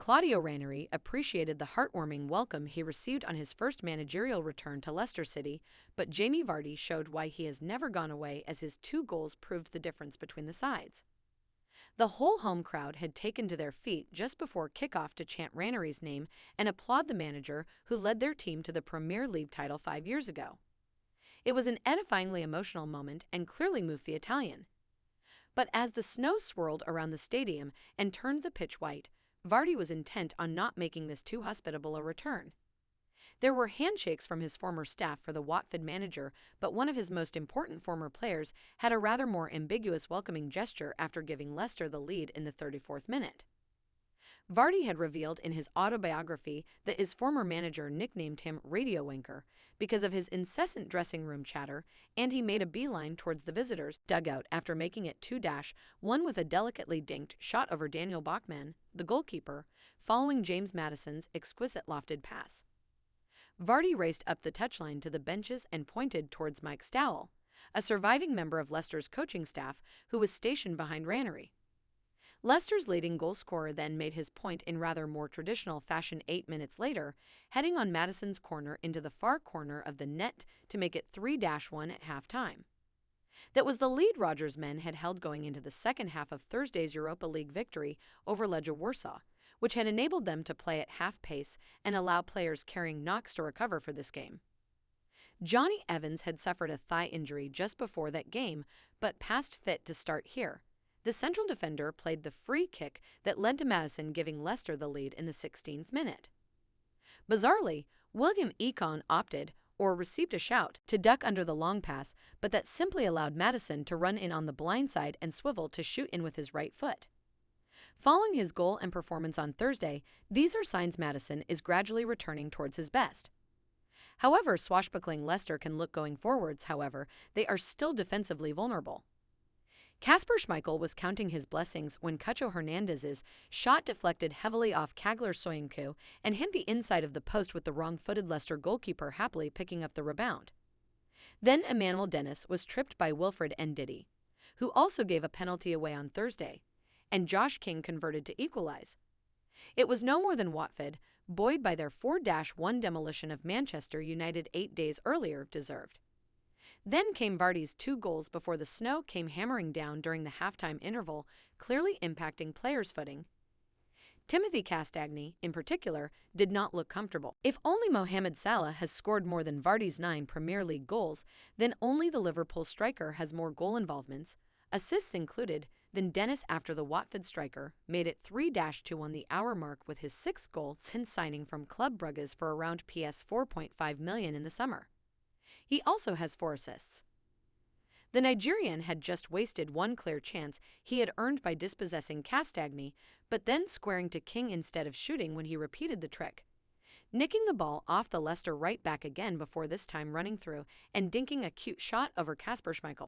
Claudio Ranieri appreciated the heartwarming welcome he received on his first managerial return to Leicester City, but Jamie Vardy showed why he has never gone away as his 2 goals proved the difference between the sides. The whole home crowd had taken to their feet just before kickoff to chant Ranieri's name and applaud the manager who led their team to the Premier League title 5 years ago. It was an edifyingly emotional moment and clearly moved the Italian. But as the snow swirled around the stadium and turned the pitch white, Vardy was intent on not making this too hospitable a return. There were handshakes from his former staff for the Watford manager, but one of his most important former players had a rather more ambiguous welcoming gesture after giving Leicester the lead in the 34th minute. Vardy had revealed in his autobiography that his former manager nicknamed him Radio Wanker because of his incessant dressing room chatter, and he made a beeline towards the visitors' dugout after making it 2-1 with a delicately dinked shot over Daniel Bachmann, the goalkeeper, following James Maddison's exquisite lofted pass. Vardy raced up the touchline to the benches and pointed towards Mike Stowell, a surviving member of Leicester's coaching staff who was stationed behind Ranieri. Leicester's leading goalscorer then made his point in rather more traditional fashion 8 minutes later, heading on Maddison's corner into the far corner of the net to make it 3-1 at halftime. That was the lead Rodgers' men had held going into the second half of Thursday's Europa League victory over Legia Warsaw, which had enabled them to play at half pace and allow players carrying knocks to recover for this game. Johnny Evans had suffered a thigh injury just before that game, but passed fit to start here. The central defender played the free kick that led to Maddison giving Leicester the lead in the 16th minute. Bizarrely, William Econ opted, or received a shout, to duck under the long pass, but that simply allowed Maddison to run in on the blind side and swivel to shoot in with his right foot. Following his goal and performance on Thursday, these are signs Maddison is gradually returning towards his best. However swashbuckling Leicester can look going forwards, however, they are still defensively vulnerable. Kasper Schmeichel was counting his blessings when Cucho Hernandez's shot deflected heavily off Kagler Soyuncu and hit the inside of the post with the wrong-footed Leicester goalkeeper happily picking up the rebound. Then Emmanuel Dennis was tripped by Wilfred Ndidi, who also gave a penalty away on Thursday, and Josh King converted to equalize. It was no more than Watford, buoyed by their 4-1 demolition of Manchester United 8 days earlier, deserved. Then came Vardy's 2 goals before the snow came hammering down during the halftime interval, clearly impacting players' footing. Timothy Castagne, in particular, did not look comfortable. If only Mohamed Salah has scored more than Vardy's 9 Premier League goals, then only the Liverpool striker has more goal involvements, assists included, than Dennis after the Watford striker made it 3-2 on the hour mark with his 6th goal since signing from Club Brugge's for around PS 4.5 million in the summer. He also has 4 assists. The Nigerian had just wasted 1 clear chance he had earned by dispossessing Castagne, but then squaring to King instead of shooting when he repeated the trick, nicking the ball off the Leicester right back again before this time running through and dinking a cute shot over Kasper Schmeichel.